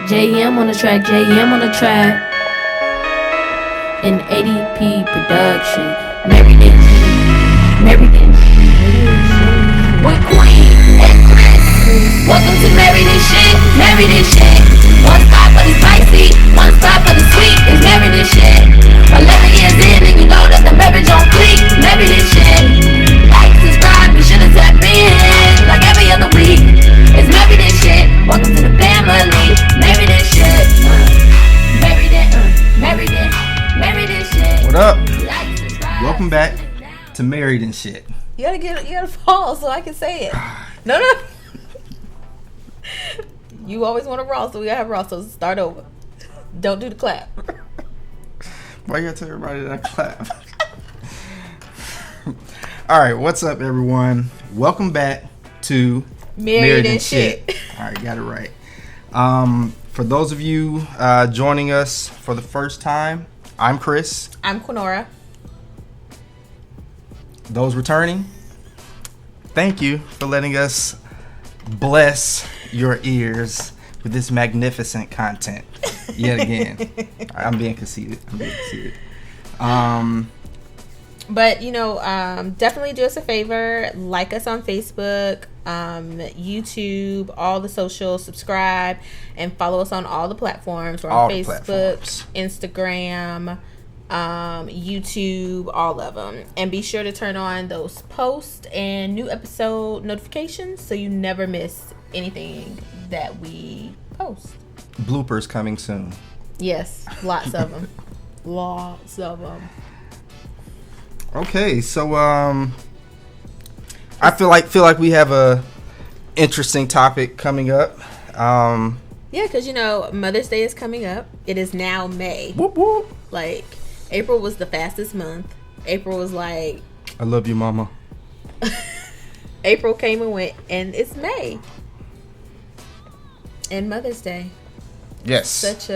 JM on the track, JM on the track. An ADP production. Married in with Queen and Chris. Welcome to Married in Shit, Married in Shit. One spot for the spicy, one spot for the sweet. It's Married in Shit. 11 years in and you know that the marriage on fleek. Married in Shit. Like, subscribe, be sure to tap in like every other week. It's Married in Shit. Welcome to the family. Married in Shit. Married in Shit. What up? Like, subscribe. Welcome back to Married and Shit. You gotta pause so I can say it. No. You always want to raw, so we gotta have raw. So start over. Don't do the clap. Why you gotta tell everybody that I clap? All right, what's up, everyone? Welcome back to Married and Shit. All right, got it right. For those of you joining us for the first time, I'm Chris. I'm Quinora. Those returning, thank you for letting us bless your ears with this magnificent content yet again. I'm being conceited. But definitely do us a favor. Like us on Facebook, YouTube, all the socials. Subscribe and follow us on all the platforms. We're on Facebook, Instagram, YouTube, all of them. And be sure to turn on those posts and new episode notifications so you never miss anything that we post. Bloopers coming soon. Yes, lots of them. Lots of them. Okay, so I feel like we have a interesting topic coming up. Yeah, because Mother's Day is coming up. It is now May. Whoop whoop. Like, April was the fastest month. April was like, I love you, mama. April came and went, and it's May. And Mother's Day. Yes. It's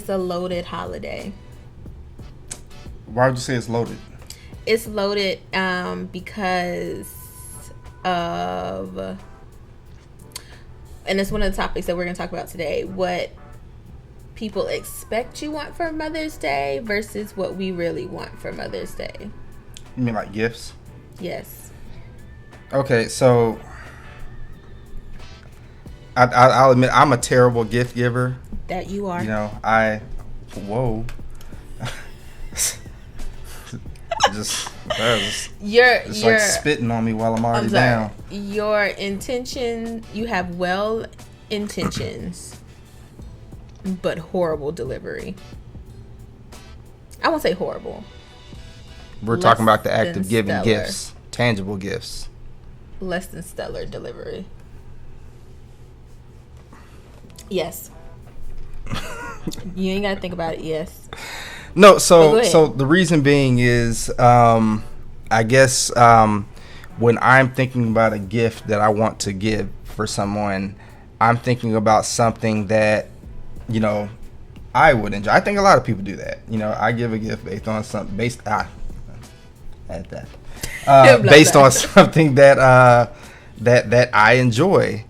a loaded holiday. Why would you say it's loaded? It's loaded because of, and it's one of the topics that we're going to talk about today, what people expect you want for Mother's Day versus what we really want for Mother's Day. You mean like gifts? Yes. Okay, so I'll admit I'm a terrible gift giver. That you are. Whoa. just you're like spitting on me while I'm already down. Your intention, you have well intentions, but horrible delivery. I won't say horrible. We're talking about the act of giving gifts, tangible gifts. Less than stellar delivery. Yes. You ain't gotta think about it. Yes. No, so the reason being is, I guess when I'm thinking about a gift that I want to give for someone, I'm thinking about something that, I would enjoy. I think a lot of people do that. I give a gift based on something based on something that that I enjoy.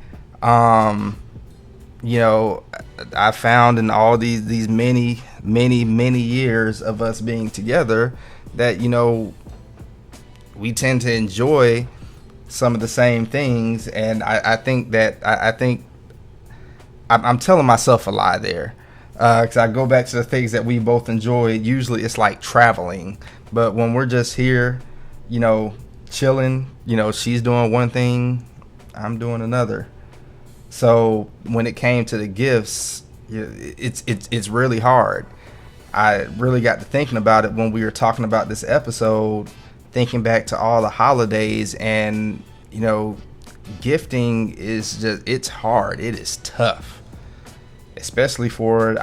I found in all these many years of us being together that we tend to enjoy some of the same things, and I think I'm telling myself a lie there, because I go back to the things that we both enjoy. Usually it's like traveling, but when we're just here chilling, she's doing one thing, I'm doing another. So when it came to the gifts, it's really hard. I really got to thinking about it when we were talking about this episode, thinking back to all the holidays, and gifting is it's hard. It is tough, especially for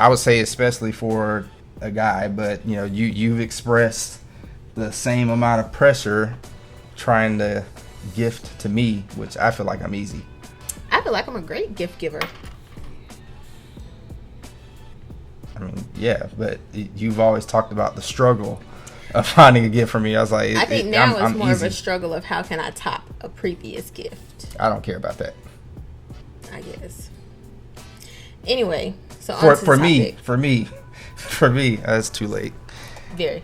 a guy. But you've expressed the same amount of pressure trying to gift to me, which I feel like I'm easy. I feel like I'm a great gift giver. I mean, yeah, but you've always talked about the struggle of finding a gift for me. I was like, I think now it's more easy. of a struggle of how can I top a previous gift. I don't care about that. I guess. Anyway, so for me, that's too late. Very.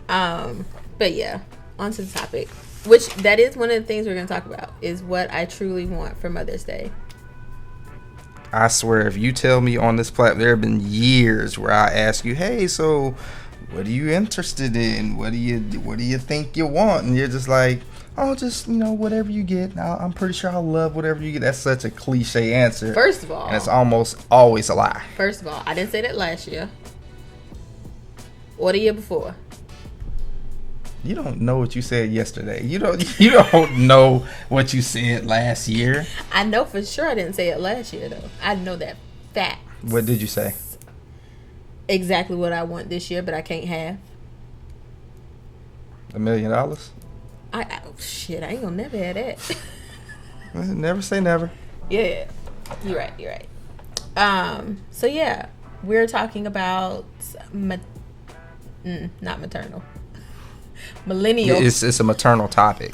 But yeah, on to the topic. Which that is one of the things we're going to talk about is what I truly want for Mother's Day. I swear, if you tell me on this platform, there have been years where I ask you, "Hey, so what are you interested in? What do you think you want?" And you're just like, "Oh, just whatever you get." I'm pretty sure I'll love whatever you get. That's such a cliche answer. First of all, and it's almost always a lie. First of all, I didn't say that last year or the year before. You don't know what you said yesterday. You don't know what you said last year. I know for sure I didn't say it last year though. I know that fact. What did you say? Exactly what I want this year, but I can't have. $1 million? Shit, I ain't gonna never have that. Never say never. Yeah, you're right. So yeah, we're talking about not maternal. Millennial. It's a maternal topic.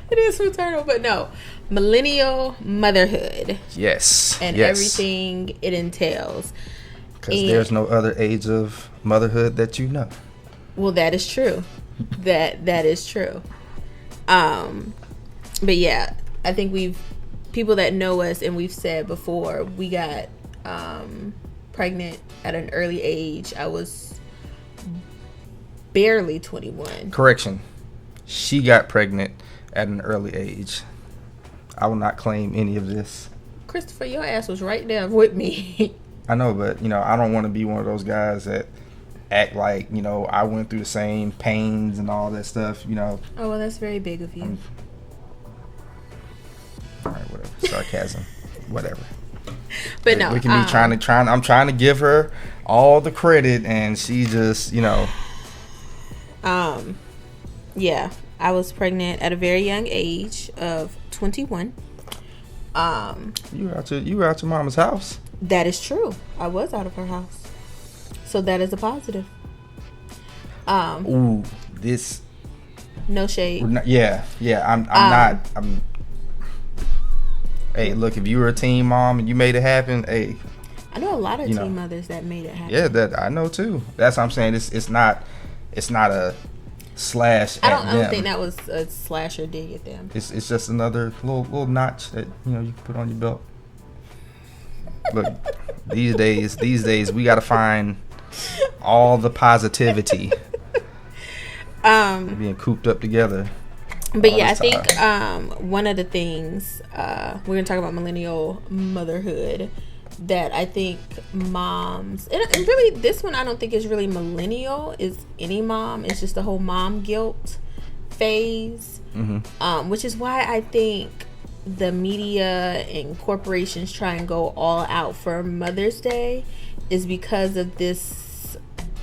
It is maternal, but no. Millennial motherhood. Yes. And everything it entails. Because there's no other age of motherhood that you know. Well, that is true. That is true. But yeah, I think people that know us, and we've said before, we got pregnant at an early age. I was barely 21. Correction. She got pregnant at an early age. I will not claim any of this. Christopher, your ass was right there with me. I know, but I don't want to be one of those guys that act like I went through the same pains and all that stuff. Oh well, that's very big of you. All right, whatever. Sarcasm, whatever. But no, we can be trying. I'm trying to give her all the credit, and she just Yeah, I was pregnant at a very young age of 21. You were out your mama's house. That is true. I was out of her house, so that is a positive. Ooh, this. No shade. Yeah. I'm not. Hey, look, if you were a teen mom and you made it happen, hey. I know a lot of teen mothers that made it happen. Yeah, that I know too. That's what I'm saying. It's not a slash. I don't think that was a slash or dig at them. It's just another little notch that you can put on your belt. Look, these days we gotta find all the positivity. Being cooped up together. But yeah, I think one of the things we're gonna talk about millennial motherhood that I think moms and really this one I don't think is really millennial, is any mom. It's just the whole mom guilt phase, which is why I think the media and corporations try and go all out for Mother's Day, is because of this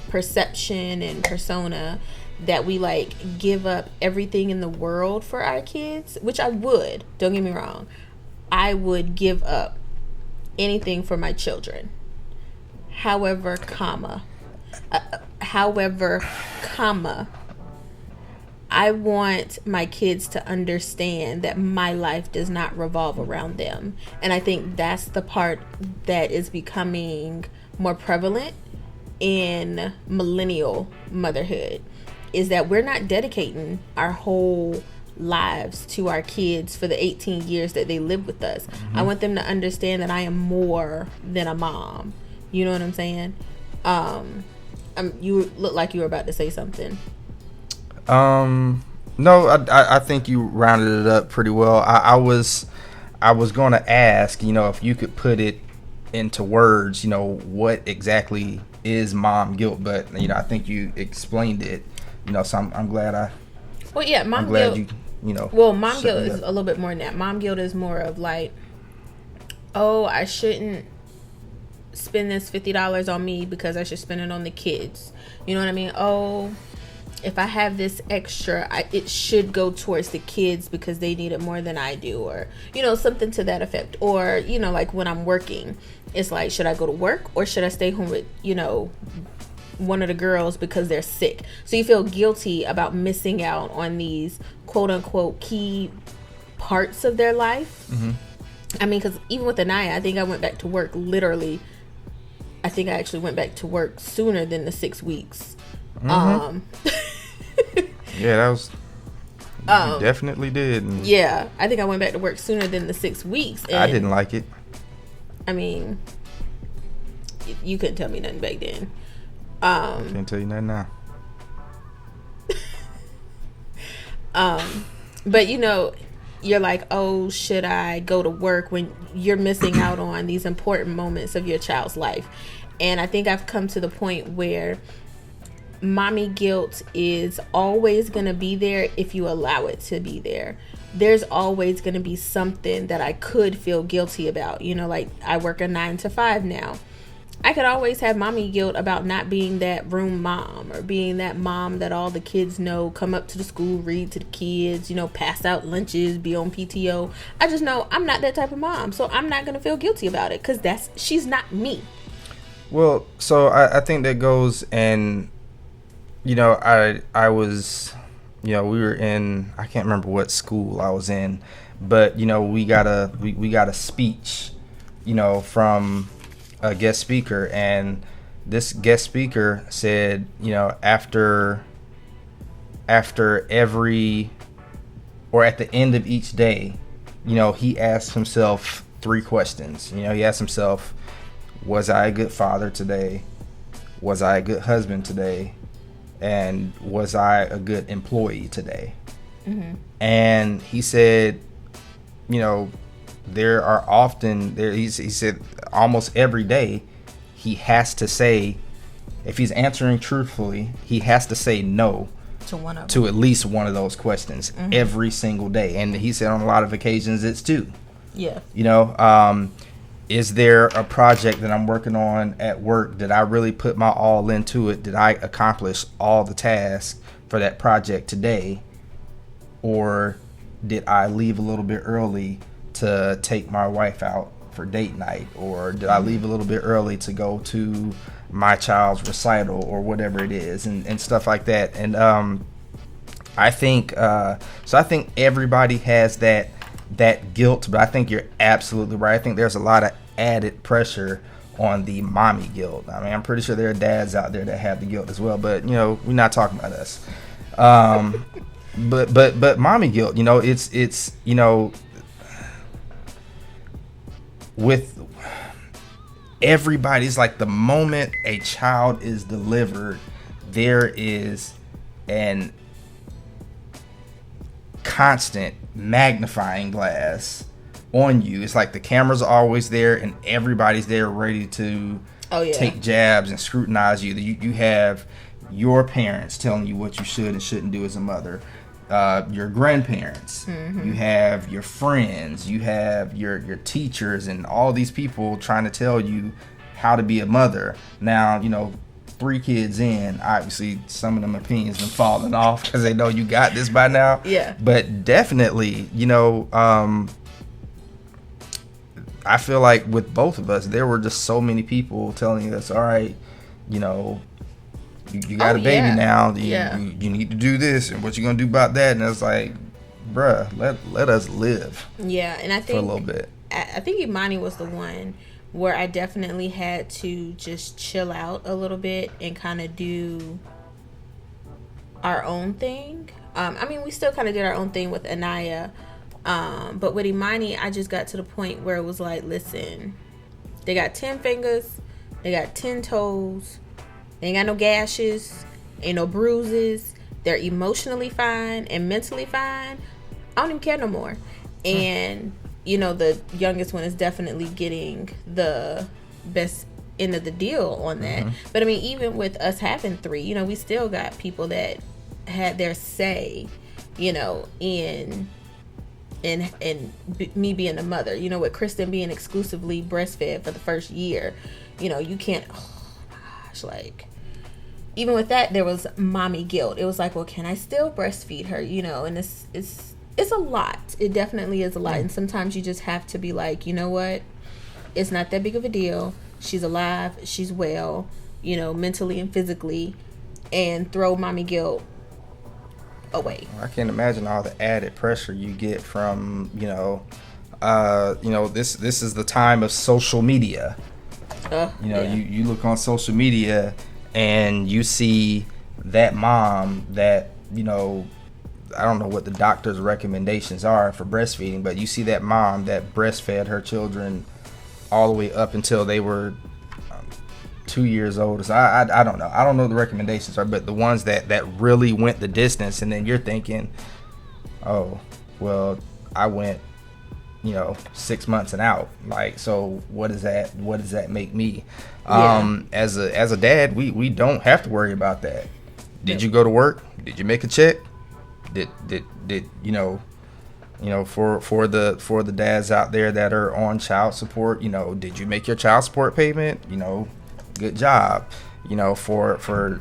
perception and persona that we give up everything in the world for our kids, which I would. Don't get me wrong. I would give up anything for my children. However, I want my kids to understand that my life does not revolve around them. And I think that's the part that is becoming more prevalent in millennial motherhood, is that we're not dedicating our whole lives to our kids for the 18 years that they live with us. I want them to understand that I am more than a mom. You know what I'm saying? You look like you were about to say something. No, I think you rounded it up pretty well. I was going to ask, if you could put it into words, what exactly is mom guilt, but I think you explained it. So I'm glad Well, yeah, mom guilt. Well, mom guilt is a little bit more than that. Mom guilt is more of oh, I shouldn't spend this $50 on me because I should spend it on the kids. You know what I mean? Oh, if I have this extra, it should go towards the kids because they need it more than I do, or something to that effect. Or when I'm working, it's should I go to work or should I stay home with one of the girls because they're sick? So you feel guilty about missing out on these quote unquote key parts of their life. I mean, because even with Anaya, I think I went back to work literally. I think I actually went back to work sooner than the 6 weeks. Yeah, that was. You definitely did. And yeah, I think I went back to work sooner than the 6 weeks. And I didn't like it. I mean, you couldn't tell me nothing back then. I can't tell you nothing now. But you know, you're like, oh, should I go to work when you're missing out on these important moments of your child's life? And I think I've come to the point where mommy guilt is always going to be there if you allow it to be there. There's always going to be something that I could feel guilty about. You know, like I work a 9 to 5 now. I could always have mommy guilt about not being that room mom, or being that mom that all the kids know, come up to the school, read to the kids, you know, pass out lunches, be on PTO. I just know I'm not that type of mom, so I'm not going to feel guilty about it, because she's not me. Well, so I think that goes, and, you know, I was, you know, we were in, I can't remember what school I was in, but, you know, we got a speech, you know, from a guest speaker, and this guest speaker said, you know, after every, or at the end of each day, you know, he asked himself 3 questions. You know, he asked himself, was I a good father today? Was I a good husband today? And was I a good employee today? Mm-hmm. And he said, you know, there are often there. He said almost every day he has to say, if he's answering truthfully, he has to say no to at least one of those questions every single day. And he said on a lot of occasions it's 2. Yeah. You know, is there a project that I'm working on at work? Did I really put my all into it? Did I accomplish all the tasks for that project today? Or did I leave a little bit early to take my wife out for date night? Or did I leave a little bit early to go to my child's recital, or whatever it is, and stuff like that? And I think so I think everybody has that guilt, but I think you're absolutely right. I think there's a lot of added pressure on the mommy guilt. I mean, I'm pretty sure there are dads out there that have the guilt as well, but, you know, we're not talking about us. But mommy guilt, you know, it's you know, with everybody's, like, the moment a child is delivered, there is an constant magnifying glass on you. It's like the cameras are always there, and everybody's there ready to take jabs and scrutinize you. You have your parents telling you what you should and shouldn't do as a mother, your grandparents, you have your friends, you have your teachers, and all these people trying to tell you how to be a mother. Now, you know, 3 kids in, obviously some of them opinions been falling off because they know you got this by now. Yeah. But definitely, you know, I feel like with both of us, there were just so many people telling us, all right, you know, you got a baby now. You need to do this, and what you gonna do about that? And it's like, bruh, let us live. Yeah, and I think for a little bit. I think Imani was the one where I definitely had to just chill out a little bit and kind of do our own thing. I mean, we still kind of did our own thing with Anaya, but with Imani, I just got to the point where it was like, listen, they got 10 fingers, they got 10 toes, they ain't got no gashes, ain't no bruises, they're emotionally fine and mentally fine. I don't even care no more. And you know, the youngest one is definitely getting the best end of the deal on that. But I mean, even with us having 3, you know, we still got people that had their say, you know, in me being a mother. You know, with Kristen being exclusively breastfed for the first year, you know, you can't, oh my gosh, like, even with that, there was mommy guilt. It was like, well, can I still breastfeed her? You know, and it's a lot. It definitely is a lot. And sometimes you just have to be like, you know what? It's not that big of a deal. She's alive. She's well, you know, mentally and physically, and throw mommy guilt away. I can't imagine all the added pressure you get from, you know, this is the time of social media. You look on social media and you see that mom that, I don't know what the doctor's recommendations are for breastfeeding, but you see that mom that breastfed her children all the way up until they were 2 years old. So I don't know. I don't know what the recommendations are, but the ones that really went the distance, and then you're thinking, oh, well, I went 6 months and out. Like, so what does that make me? As a dad, we don't have to worry about that. Did you go to work? Did you make a check? Did for the dads out there that are on child support, did you make your child support payment? Good job. For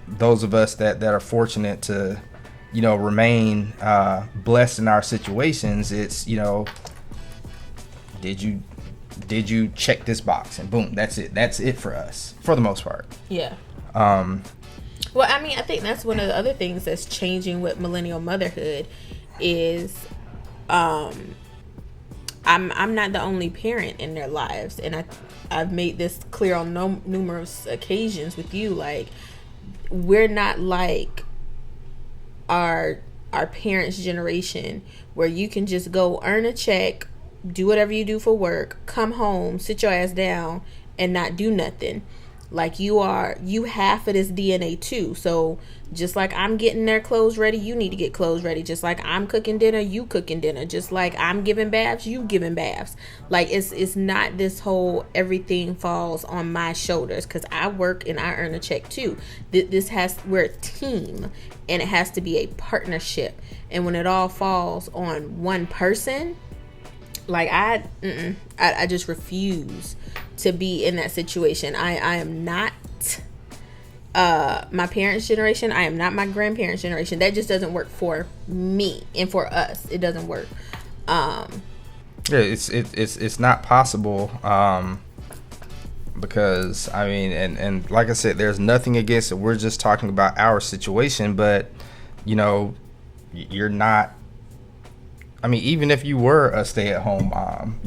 those of us that are fortunate to remain blessed in our situations, it's did you check this box, and boom, that's it for us for the most part. Well, I mean, I think that's one of the other things that's changing with millennial motherhood is I'm not the only parent in their lives, and I've made this clear on numerous occasions with you. Like, we're not like our parents' generation where you can just go earn a check, do whatever you do for work, come home, sit your ass down, and not do nothing. Like, you have for this DNA too. So just like I'm getting their clothes ready, you need to get clothes ready. Just like I'm cooking dinner, you cooking dinner. Just like I'm giving baths, you giving baths. Like, it's not this whole everything falls on my shoulders, because I work and I earn a check too. We're a team, and it has to be a partnership. And when it all falls on one person, like I just refuse to be in that situation. I am not my parents' generation. I am not my grandparents' generation. That just doesn't work for me and for us. It doesn't work. It's not possible. Because I mean, and like I said, there's nothing against it. We're just talking about our situation, but you're not. I mean, even if you were a stay-at-home mom,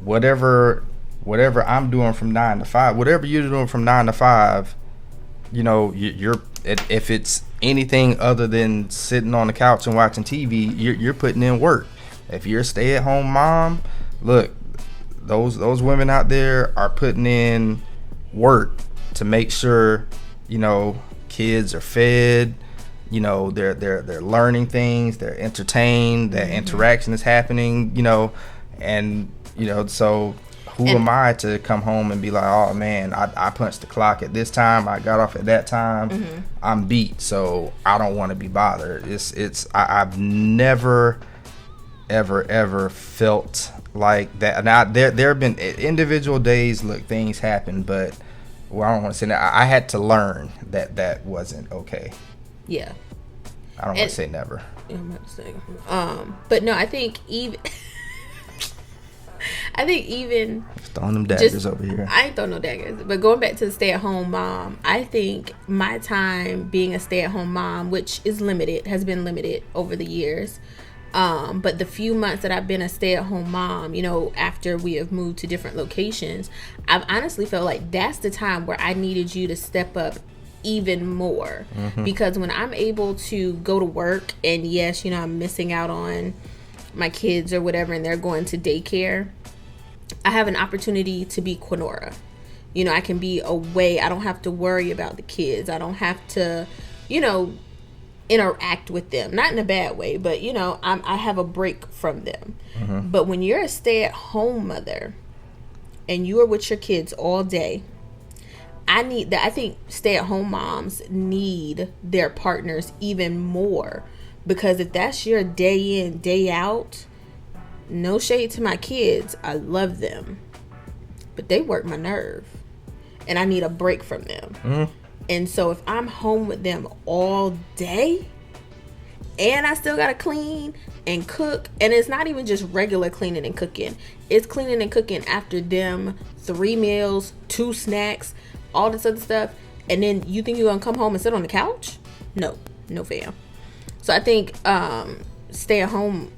whatever I'm doing from 9 to 5, whatever you're doing from 9 to 5, you're if it's anything other than sitting on the couch and watching TV, you're putting in work. If you're a stay-at-home mom, look, those women out there are putting in work to make sure kids are fed. They're learning things, they're entertained, that interaction is happening, and so who am I to come home and be like, oh man, I punched the clock at this time, I got off at that time, I'm beat, so I don't want to be bothered. I've never ever felt like that. Now there have been individual days, look, things happen, but I don't want to say that. I had to learn that wasn't okay. Yeah. I don't want to say never. I'm about to say. But no, I think even throwing them daggers over here. I ain't throwing no daggers. But going back to the stay-at-home mom, I think my time being a stay-at-home mom, which is limited, has been limited over the years. But the few months that I've been a stay-at-home mom, after we have moved to different locations, I've honestly felt like that's the time where I needed you to step up even more, because when I'm able to go to work, and yes, I'm missing out on my kids or whatever, and they're going to daycare, I have an opportunity to be Quinora. I can be away. I don't have to worry about the kids. I don't have to, interact with them, not in a bad way, but I have a break from them. But when you're a stay-at-home mother and you are with your kids all day, I think stay-at-home moms need their partners even more, because if that's your day in, day out, no shade to my kids, I love them, but they work my nerve, and I need a break from them. And so if I'm home with them all day, and I still gotta clean and cook, and it's not even just regular cleaning and cooking, it's cleaning and cooking after them 3 meals, 2 snacks, all this other stuff, and then you think you're gonna come home and sit on the couch? No fam. So I think stay at home,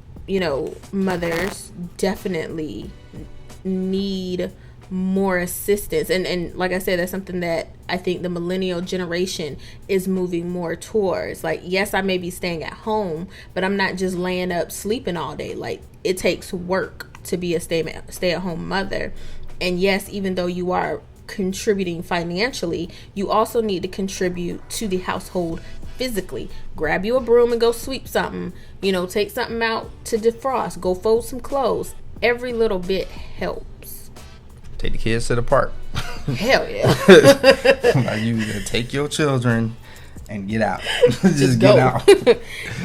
mothers definitely need more assistance, and like I said, that's something that I think the millennial generation is moving more towards. Like, yes, I may be staying at home, but I'm not just laying up sleeping all day. Like, it takes work to be a stay-at-home mother. And yes, even though you are contributing financially, you also need to contribute to the household physically. Grab you a broom and go sweep something, take something out to defrost, go fold some clothes. Every little bit helps. Take the kids to the park. Hell yeah. Like, you gotta take your children and get out. Just get out.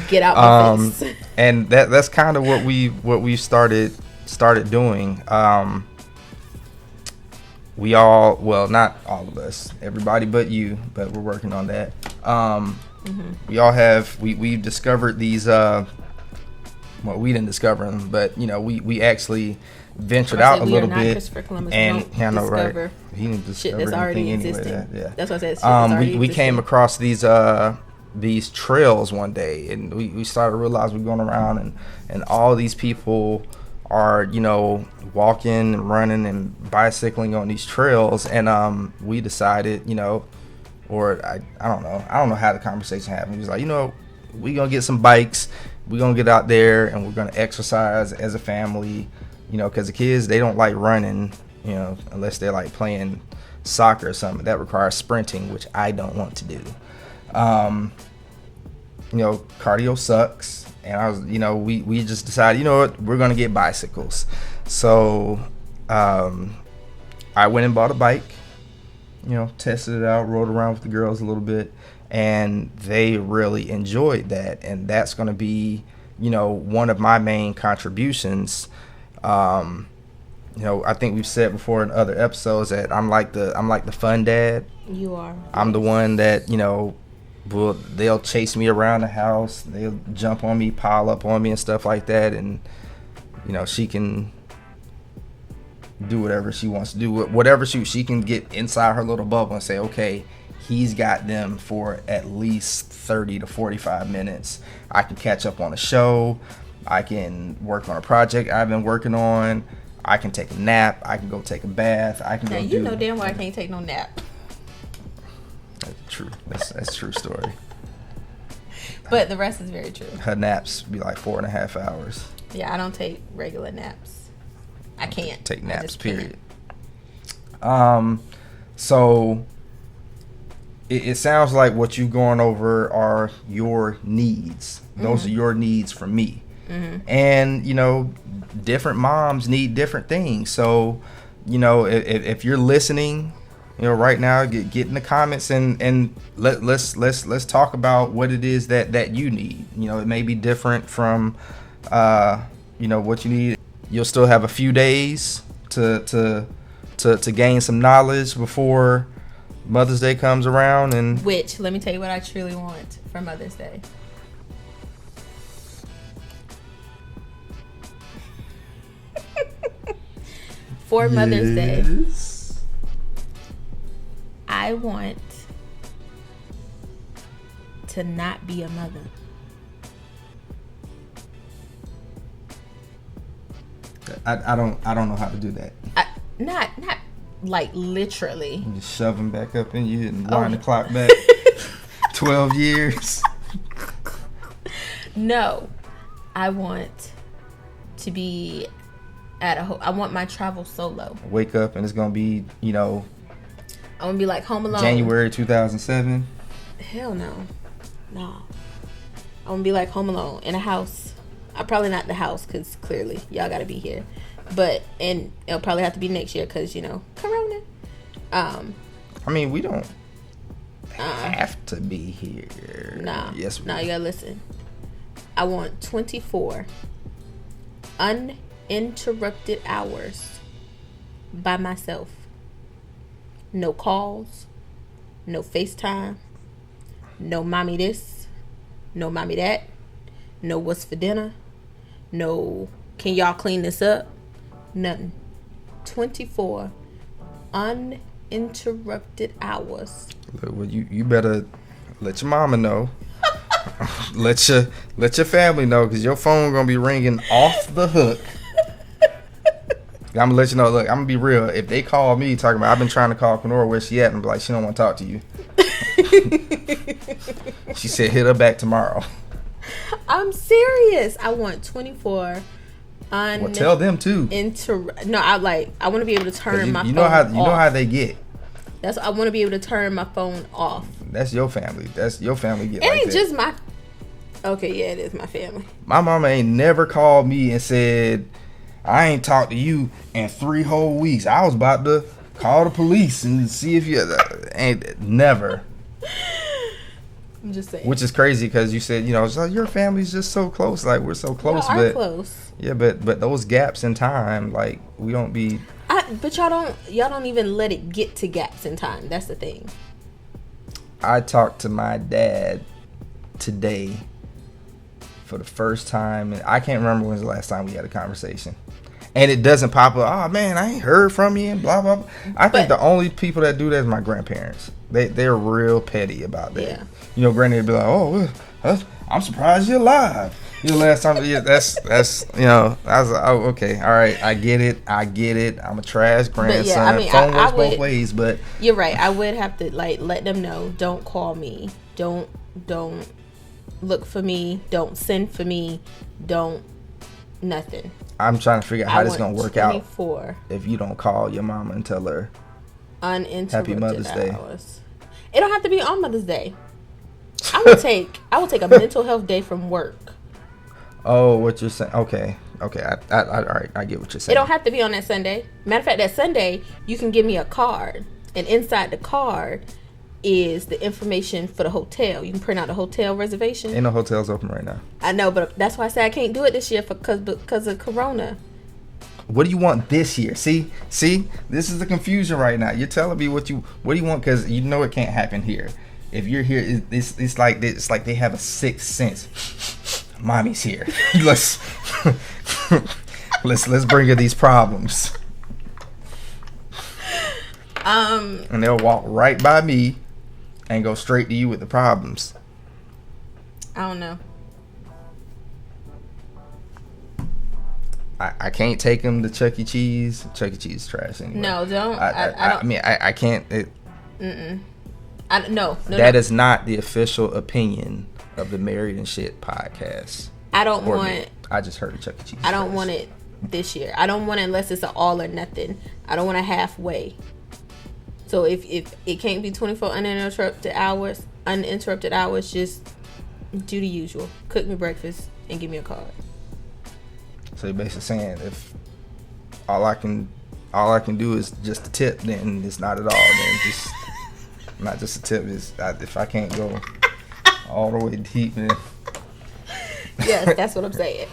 Get out my face. And that's kind of what we started doing. We all, well, not all of us, everybody but you, but we're working on that. We all have, we've discovered these, well, we didn't discover them, but we actually ventured out a little bit. Christopher Columbus. And I know, right? He didn't discover shit that's already anything existing. anyway. Yeah. That's what I said. We came across these trails one day, and we started to realize we're going around, and all these people are walking and running and bicycling on these trails, and we decided, or I don't know how the conversation happened. He was like, we gonna get some bikes, we gonna get out there, and we're gonna exercise as a family, because the kids, they don't like running, unless they're like playing soccer or something that requires sprinting, which I don't want to do. Cardio sucks. And I was, we just decided, we're going to get bicycles. So I went and bought a bike, tested it out, rode around with the girls a little bit, and they really enjoyed that. And that's going to be, one of my main contributions. I think we've said before in other episodes that I'm like the fun dad. You are. I'm the one that, they'll chase me around the house, they'll jump on me, pile up on me and stuff like that, and she can do whatever she wants to do, whatever she can get inside her little bubble and say, okay, he's got them for at least 30 to 45 minutes. I can catch up on a show, I can work on a project I've been working on, I can take a nap, I can go take a bath, I can now, know damn well I can't take no nap. That's true. That's a true story. But the rest is very true. Her naps be like 4.5 hours. Yeah, I don't take regular naps. I can't take naps. Period. Can't. So it sounds like what you're going over are your needs. Those are your needs from me. And different moms need different things. So if you're listening, right now, get in the comments and let's talk about what it is that you need. It may be different from what you need. You'll still have a few days to gain some knowledge before Mother's Day comes around. And which, let me tell you what I truly want for Mother's Day. For Mother's Day, I want to not be a mother. I don't know how to do that. Not like literally. You just shove them back up in you and wind the clock back 12 years. No, I want to be I want my travel solo. Wake up and it's gonna be I want to be like Home Alone. January 2007. Hell no. I want to be like Home Alone in a house. Probably not the house because clearly y'all got to be here. And it'll probably have to be next year because, Corona. We don't have to be here. Nah. Yes, we you got to listen. I want 24 uninterrupted hours by myself. No calls, no FaceTime, no mommy this, no mommy that, no what's for dinner, no can y'all clean this up, nothing. 24 uninterrupted hours. Well, you better let your mama know. let your family know, because your phone gonna be ringing off the hook. I'm gonna let you know. Look, I'm gonna be real. If they call me talking about I've been trying to call Kenora, where she at, and be like, she don't want to talk to you. She said hit her back tomorrow. I'm serious. I want 24. Well, tell them too. I want to be able to turn my phone off. You know how they get. I want to be able to turn my phone off. That's your family. That's your family get it like ain't that. Just my. Okay, yeah, it is my family. My mama ain't never called me and said, I ain't talked to you in 3 whole weeks. I was about to call the police and see if you ain't never. I'm just saying. Which is crazy because you said, so your family's just so close. Like, we're so close. Y'all are close. Yeah, but those gaps in time, like, we don't be. But y'all don't even let it get to gaps in time. That's the thing. I talked to my dad today for the first time, and I can't remember when's the last time we had a conversation. And it doesn't pop up, oh man, I ain't heard from you and blah blah blah. I think the only people that do that is my grandparents. They're real petty about that. Yeah. Granny would be like, oh, I'm surprised you're alive. Last time, that's I was like, oh, okay, all right, I get it. I'm a trash grandson. Yeah, I mean, phone works both ways, but you're right. I would have to let them know. Don't call me. Don't look for me. Don't send for me. Don't nothing. I'm trying to figure out how this is gonna work out if you don't call your mama and tell her Happy Mother's Day. It don't have to be on Mother's Day. I would take a mental health day from work. Oh, what you're saying? Okay. All right, I get what you're saying. It don't have to be on that Sunday. Matter of fact, that Sunday you can give me a card, and inside the card is the information for the hotel. You can print out a hotel reservation. Ain't no hotels open right now. I know, but that's why I say I can't do it this year because of Corona. What do you want this year? See, this is the confusion right now. You're telling me what do you want, because it can't happen here. If you're here, it's like they have a sixth sense. Mommy's here. let's bring her these problems. And they'll walk right by me and go straight to you with the problems. I don't know. I can't take them to Chuck E. Cheese. Chuck E. Cheese is trash anyway. No, don't. I mean, I can't. No. That is not the official opinion of the Married and Shit podcast. I don't want. I just heard of Chuck E. Cheese. I don't want it this year. I don't want it unless it's an all or nothing. I don't want a halfway. So if it can't be 24 uninterrupted hours, just do the usual. Cook me breakfast and give me a card. So you're basically saying if all I can do is just a tip, then it's not at all. Then just not just a tip. If I can't go all the way deep, then yes, that's what I'm saying.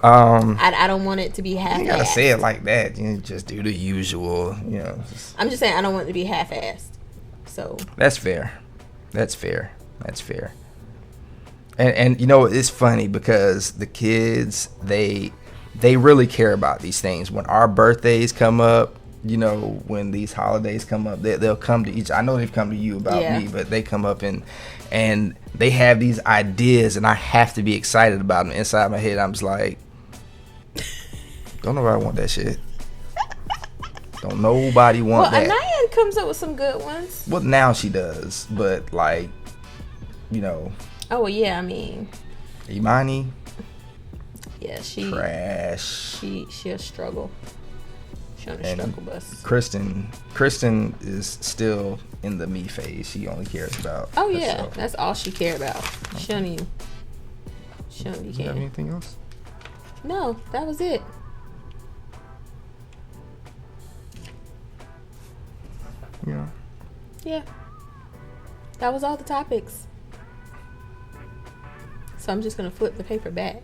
I don't want it to be half-assed. You gotta say it like that. You just do the usual. I'm just saying I don't want it to be half-assed. So that's fair. And it's funny because the kids they really care about these things. When our birthdays come up, when these holidays come up, they'll come to each. I know they've come to you about me, but they come up and they have these ideas, and I have to be excited about them. Inside my head, I'm just like, don't nobody want that shit. Don't nobody want that. Well, Anaya comes up with some good ones. Well, now she does, but Oh, well, yeah, I mean. Imani. Yeah, she. Trash. She'll struggle. She's on the struggle bus. Kristen is still in the me phase. She only cares about herself. Yeah, herself. that's all she cares about. Okay. She don't even Do you have anything else? No, that was it. Yeah. That was all the topics. So I'm just gonna flip the paper back.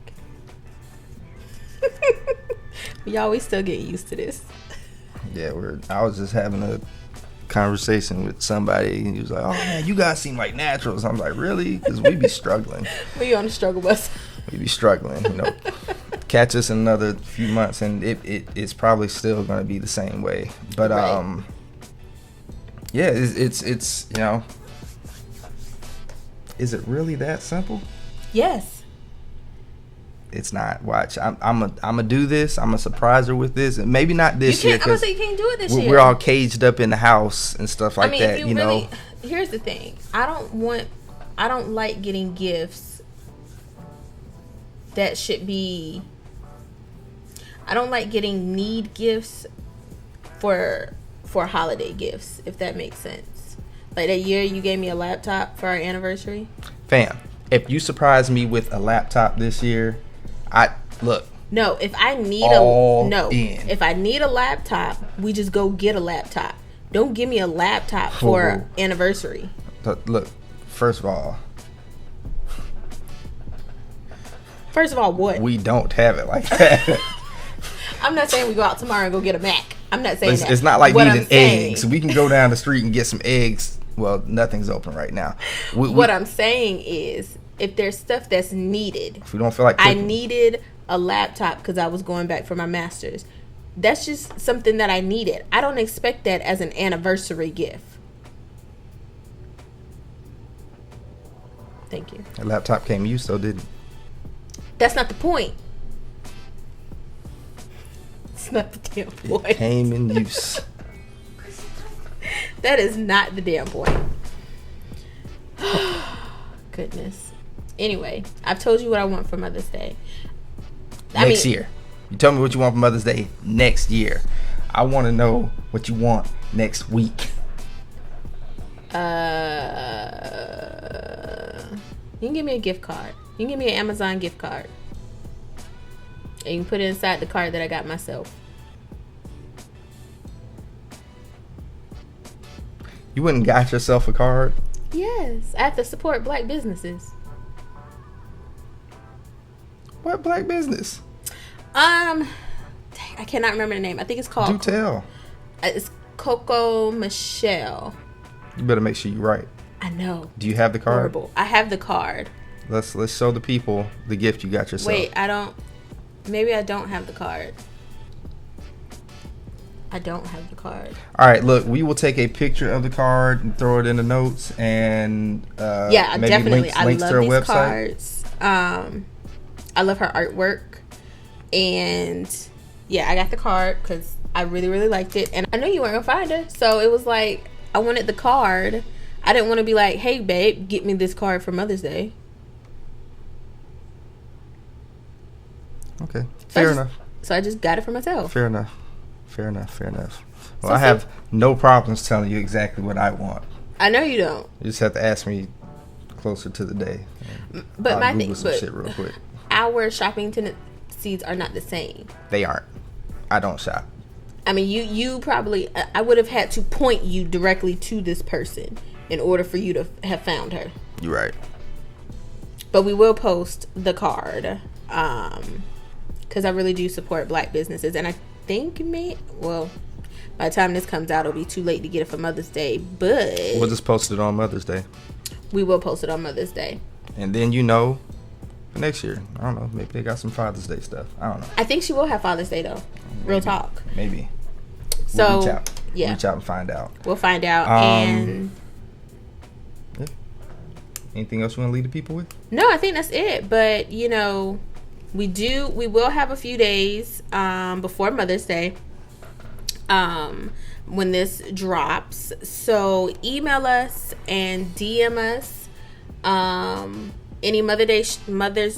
Y'all, we still getting used to this. Yeah, I was just having a conversation with somebody, and he was like, "Oh man, you guys seem like naturals." I'm like, "Really?" Because we be struggling. We on the struggle bus. We be struggling. Catch us in another few months, and it's probably still going to be the same way. But right. Yeah, it's Is it really that simple? Yes. It's not. Watch. I'm gonna do this. I'm gonna surprise her with this, and maybe not this year. I'm gonna say you can't do it this year. We're all caged up in the house and stuff like that. If you really, here's the thing. I don't like getting gifts that should be. I don't like getting need gifts for holiday gifts, if that makes sense. Like that year you gave me a laptop for our anniversary. Fam, if you surprise me with a laptop this year, No, if I need if I need a laptop, we just go get a laptop. Don't give me a laptop for anniversary. Look, first of all, what? We don't have it like that. I'm not saying we go out tomorrow and go get a Mac. I'm not saying that. It's not like needing eggs. We can go down the street and get some eggs. Well, nothing's open right now. What I'm saying is, if there's stuff that's needed, if we don't feel like cooking. I needed a laptop because I was going back for my master's. That's just something that I needed. I don't expect that as an anniversary gift. Thank you. A laptop came used, so didn't. That's not the point. It's not the damn point. It came in use. That is not the damn point. Goodness. Anyway, I've told you what I want for Mother's Day. Next year. You tell me what you want for Mother's Day next year. I want to know what you want next week. You can give me a gift card. You can give me an Amazon gift card. And you can put it inside the card that I got myself. You wouldn't got yourself a card? Yes. I have to support black businesses. What black business? I cannot remember the name. I think it's called... Do tell. It's Coco Michelle. You better make sure you're right. I know. Do you have the card? Horrible. I have the card. Let's show the people the gift you got yourself. Wait, maybe I don't have the card. I don't have the card. All right, look, we will take a picture of the card and throw it in the notes, and maybe definitely. links I love to her these website. Cards. I love her artwork, and I got the card because I really, really liked it, and I knew you weren't gonna find her, so it was like I wanted the card. I didn't want to be like, "Hey, babe, get me this card for Mother's Day." Okay, fair enough. So I just got it for myself. Fair enough. Well, I have no problems telling you exactly what I want. I know you don't. You just have to ask me closer to the day. But I'll Google some shit real quick. Our shopping tendencies are not the same. They aren't. I don't shop. I mean, you probably... I would have had to point you directly to this person in order for you to have found her. You're right. But we will post the card. Because I really do support black businesses. And I think by the time this comes out, it'll be too late to get it for Mother's Day. But... we'll just post it on Mother's Day. We will post it on Mother's Day. And then for next year, I don't know, maybe they got some Father's Day stuff. I don't know. I think she will have Father's Day, though. Maybe. Real talk. Maybe. So, we'll reach out. Yeah. Reach out and find out. We'll find out. And... yeah. Anything else you want to leave the people with? No, I think that's it. But, we will have a few days before Mother's Day when this drops. So email us and DM us any Mother's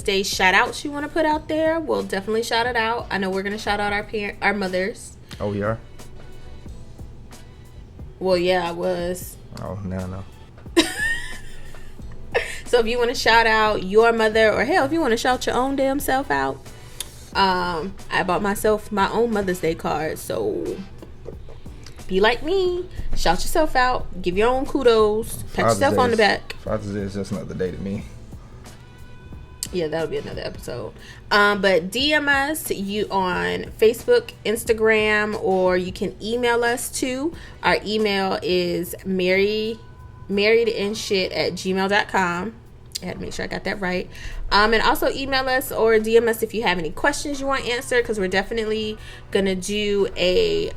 Day shout outs you want to put out there. We'll definitely shout it out. I know we're going to shout out our mothers. Oh, we are? Well, yeah, I was. Oh, no. So if you want to shout out your mother, or hell, if you want to shout your own damn self out, I bought myself my own Mother's Day card. So be like me, shout yourself out, give your own kudos, pat yourself on the back. Father's Day is just another day to me. Yeah, that'll be another episode. But DM us on Facebook, Instagram, or you can email us too. Our email is marriedandshit@gmail.com. I had to make sure I got that right. And also email us or DM us if you have any questions you want answered, because we're definitely gonna do a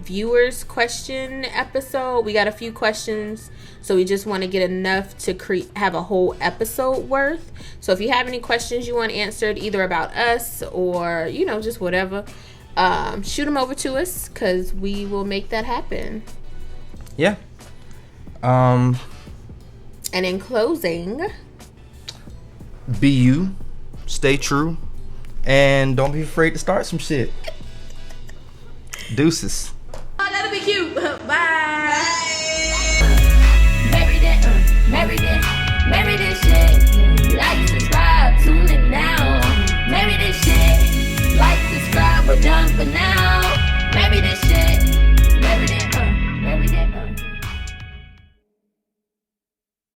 viewers question episode. We got a few questions, so we just want to get enough to have a whole episode worth. So if you have any questions you want answered, either about us or, you know, just whatever, shoot them over to us, because we will make that happen. Yeah. And in closing, be you, stay true, and don't be afraid to start some shit. Deuces. That'll be cute.